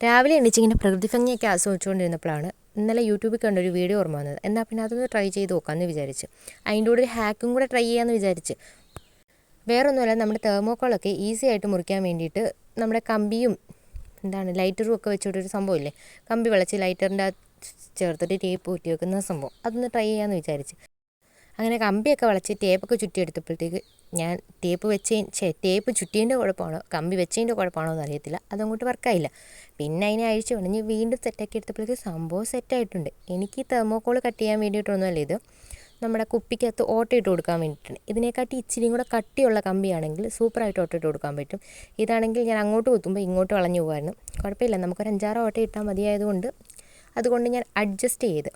രാവിലെ എണീച്ചിങ്ങനെ പ്രകൃതി ഭംഗിയൊക്കെ ആസ്വദിച്ചുകൊണ്ടിരുന്നപ്പോഴാണ് ഇന്നലെ യൂട്യൂബിൽ കണ്ടൊരു വീഡിയോ ഓർമ്മ വന്നത്. എന്നാൽ പിന്നെ അതൊന്ന് ട്രൈ ചെയ്ത് നോക്കാമെന്ന് വിചാരിച്ച്. അതിൻ്റെ കൂടെ ഒരു ഹാക്കും കൂടെ ട്രൈ ചെയ്യാമെന്ന് വിചാരിച്ച്. വേറൊന്നുമല്ല, നമ്മുടെ തെർമോക്കോളൊക്കെ ഈസി ആയിട്ട് മുറിക്കാൻ വേണ്ടിയിട്ട് നമ്മുടെ കമ്പിയും ലൈറ്ററും ഒക്കെ വെച്ചിട്ടൊരു സംഭവമില്ലേ, കമ്പി വളച്ച് ലൈറ്ററിൻ്റെ ചേർത്തിട്ട് ടേപ്പ് കുറ്റി വെക്കുന്ന സംഭവം, അതൊന്ന് ട്രൈ ചെയ്യാമെന്ന് വിചാരിച്ച്. അങ്ങനെ കമ്പിയൊക്കെ വളച്ച് ടേപ്പൊക്കെ ചുറ്റിയെടുത്തപ്പോഴത്തേക്ക് ഞാൻ ടേപ്പ് ചുറ്റിയതിൻ്റെ കുഴപ്പമാണോ കമ്പി വെച്ചതിൻ്റെ കുഴപ്പമാണോ എന്ന് അറിയത്തില്ല, അതങ്ങോട്ട് വർക്കായില്ല. പിന്നെ അതിനെ അഴിച്ച് പണിഞ്ഞ് വീണ്ടും സെറ്റാക്കി എടുത്തപ്പോഴേക്ക് സംഭവം സെറ്റായിട്ടുണ്ട്. എനിക്ക് ഈ തെർമോക്കോൾ കട്ട് ചെയ്യാൻ വേണ്ടിയിട്ടൊന്നുമല്ല ഇത്, നമ്മുടെ കുപ്പിക്കകത്ത് ഓട്ടയിട്ട് കൊടുക്കാൻ വേണ്ടിയിട്ടാണ്. ഇതിനെക്കാട്ടി ഇച്ചിരിയും കൂടെ കട്ടിയുള്ള കമ്പിയാണെങ്കിൽ സൂപ്പറായിട്ട് ഓട്ടയിട്ട് കൊടുക്കാൻ പറ്റും. ഇതാണെങ്കിൽ ഞാൻ അങ്ങോട്ട് കുത്തുമ്പോൾ ഇങ്ങോട്ട് വളഞ്ഞു പോകുമായിരുന്നു. കുഴപ്പമില്ല, നമുക്കൊരു 5-6 ഓട്ട ഇട്ടാൽ മതിയായതുകൊണ്ട് അതുകൊണ്ട് ഞാൻ അഡ്ജസ്റ്റ് ചെയ്ത്.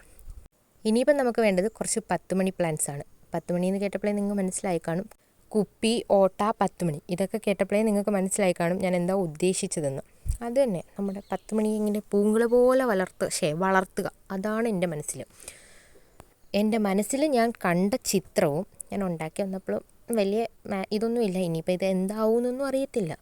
ഇനിയിപ്പം നമുക്ക് വേണ്ടത് കുറച്ച് 10 മണി പ്ലാന്റ്സ് ആണ്. 10 മണിയെന്ന് കേട്ടപ്പോഴേ നിങ്ങൾക്ക് മനസ്സിലായി കാണും, കുപ്പി, ഓട്ട, 10 മണി, ഇതൊക്കെ കേട്ടപ്പോഴേ നിങ്ങൾക്ക് മനസ്സിലായി കാണും ഞാൻ എന്താ ഉദ്ദേശിച്ചതെന്ന്. അത് തന്നെ, നമ്മുടെ 10 മണി ഇങ്ങനെ പൂങ്കുല പോലെ വളർത്തുക, അതാണ് എൻ്റെ മനസ്സിൽ ഞാൻ കണ്ട ചിത്രവും ഞാൻ ഉണ്ടാക്കി വന്നപ്പോഴും വലിയ ഇതൊന്നുമില്ല. ഇനിയിപ്പോൾ ഇത് എന്താവുമെന്നൊന്നും അറിയത്തില്ല.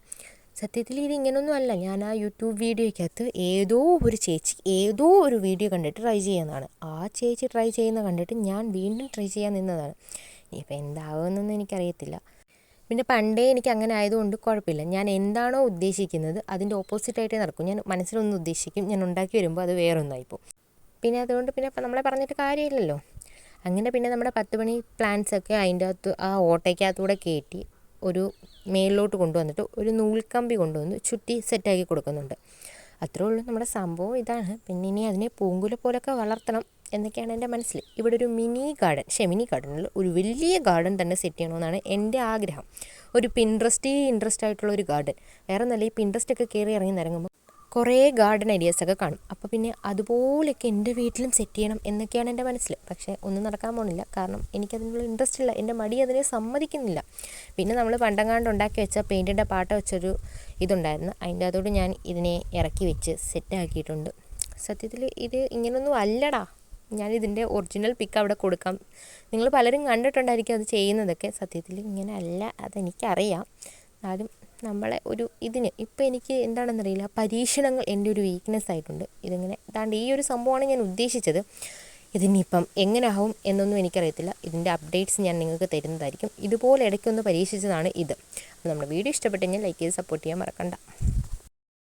സത്യത്തിൽ ഇത് ഇങ്ങനൊന്നും അല്ല, ഞാൻ ആ യൂട്യൂബ് വീഡിയോയ്ക്കകത്ത് ഏതോ ഒരു ചേച്ചി ഏതോ ഒരു വീഡിയോ കണ്ടിട്ട് ട്രൈ ചെയ്യുന്നതാണ്. ആ ചേച്ചി ട്രൈ ചെയ്യുന്ന കണ്ടിട്ട് ഞാൻ വീണ്ടും ട്രൈ ചെയ്യാൻ നിന്നതാണ്. ഇനിയിപ്പോൾ എന്താവുമെന്നൊന്നും എനിക്കറിയത്തില്ല. പിന്നെ പണ്ടേ എനിക്ക് അങ്ങനെ ആയതുകൊണ്ട് കുഴപ്പമില്ല. ഞാൻ എന്താണോ ഉദ്ദേശിക്കുന്നത് അതിൻ്റെ ഓപ്പോസിറ്റായിട്ടേ നടക്കും. ഞാൻ മനസ്സിലൊന്നും ഉദ്ദേശിക്കും, ഞാൻ ഉണ്ടാക്കി വരുമ്പോൾ അത് വേറൊന്നായിപ്പോൾ. പിന്നെ അതുകൊണ്ട് പിന്നെ ഇപ്പം നമ്മളെ പറഞ്ഞിട്ട് കാര്യമില്ലല്ലോ. അങ്ങനെ പിന്നെ നമ്മുടെ 10 മണി പ്ലാന്റ്സൊക്കെ അതിൻ്റെ അകത്ത് ആ ഓട്ടയ്ക്കകത്തൂടെ കയറ്റി ഒരു മേളിലോട്ട് കൊണ്ടുവന്നിട്ട് ഒരു നൂൽക്കമ്പി കൊണ്ടുവന്ന് ചുറ്റി സെറ്റാക്കി കൊടുക്കുന്നുണ്ട്. അത്രേ ഉള്ളൂ, നമ്മുടെ സംഭവം ഇതാണ്. പിന്നെ ഇനി അതിനെ പൂങ്കുല പോലൊക്കെ വളർത്തണം എന്നൊക്കെയാണ് എൻ്റെ മനസ്സിൽ. ഇവിടെ ഒരു മിനി ഗാർഡനിൽ ഒരു വലിയ ഗാർഡൻ തന്നെ സെറ്റ് ചെയ്യണമെന്നാണ് എൻ്റെ ആഗ്രഹം. ഒരു ഇൻട്രസ്റ്റ് ആയിട്ടുള്ള ഒരു ഗാർഡൻ. വേറെ നല്ല ഈ പിൻട്രസ്റ്റൊക്കെ കയറി ഇറങ്ങി നിരങ്ങുമ്പോൾ കുറേ ഗാർഡൻ ഐഡിയാസൊക്കെ കാണും. അപ്പോൾ പിന്നെ അതുപോലെയൊക്കെ എൻ്റെ വീട്ടിലും സെറ്റ് ചെയ്യണം എന്നൊക്കെയാണ് എൻ്റെ മനസ്സിൽ. പക്ഷേ ഒന്നും നടക്കാൻ പോകുന്നില്ല, കാരണം എനിക്കതിനുള്ള ഇൻട്രസ്റ്റ് ഇല്ല, എൻ്റെ മടി അതിനെ സമ്മതിക്കുന്നില്ല. പിന്നെ നമ്മൾ പണ്ടെങ്ങാണ്ട് ഉണ്ടാക്കി വെച്ച പെയിൻറ്റിൻ്റെ പാട്ട വെച്ചൊരു ഇതുണ്ടായിരുന്നു, അതിൻ്റെ അതോട് ഞാൻ ഇതിനെ ഇറക്കി വെച്ച് സെറ്റാക്കിയിട്ടുണ്ട്. സത്യത്തിൽ ഇത് ഇങ്ങനൊന്നും അല്ലടാ. ഞാനിതിൻ്റെ ഒറിജിനൽ പിക്ക് അവിടെ കൊടുക്കാം, നിങ്ങൾ പലരും കണ്ടിട്ടുണ്ടായിരിക്കും അത് ചെയ്യുന്നതൊക്കെ. സത്യത്തിൽ ഇങ്ങനെ അല്ല, അതെനിക്കറിയാം. എന്നാലും നമ്മളെ ഒരു ഇതിന് ഇപ്പം എനിക്ക് എന്താണെന്നറിയില്ല, പരീക്ഷണങ്ങൾ എൻ്റെ ഒരു വീക്ക്നെസ് ആയിട്ടുണ്ട്. ഇതിങ്ങനെ ഈ ഒരു സംഭവമാണ് ഞാൻ ഉദ്ദേശിച്ചത്. ഇതിനിപ്പം എങ്ങനെ ആവും എന്നൊന്നും എനിക്കറിയത്തില്ല. ഇതിൻ്റെ അപ്ഡേറ്റ്സ് ഞാൻ നിങ്ങൾക്ക് തരുന്നതായിരിക്കും. ഇതുപോലെ ഇടയ്ക്കൊന്ന് പരീക്ഷിച്ചതാണ് ഇത്. അപ്പോൾ നമ്മുടെ വീഡിയോ ഇഷ്ടപ്പെട്ടെങ്കിൽ ലൈക്ക് ചെയ്ത് സപ്പോർട്ട് ചെയ്യാൻ മറക്കണ്ട.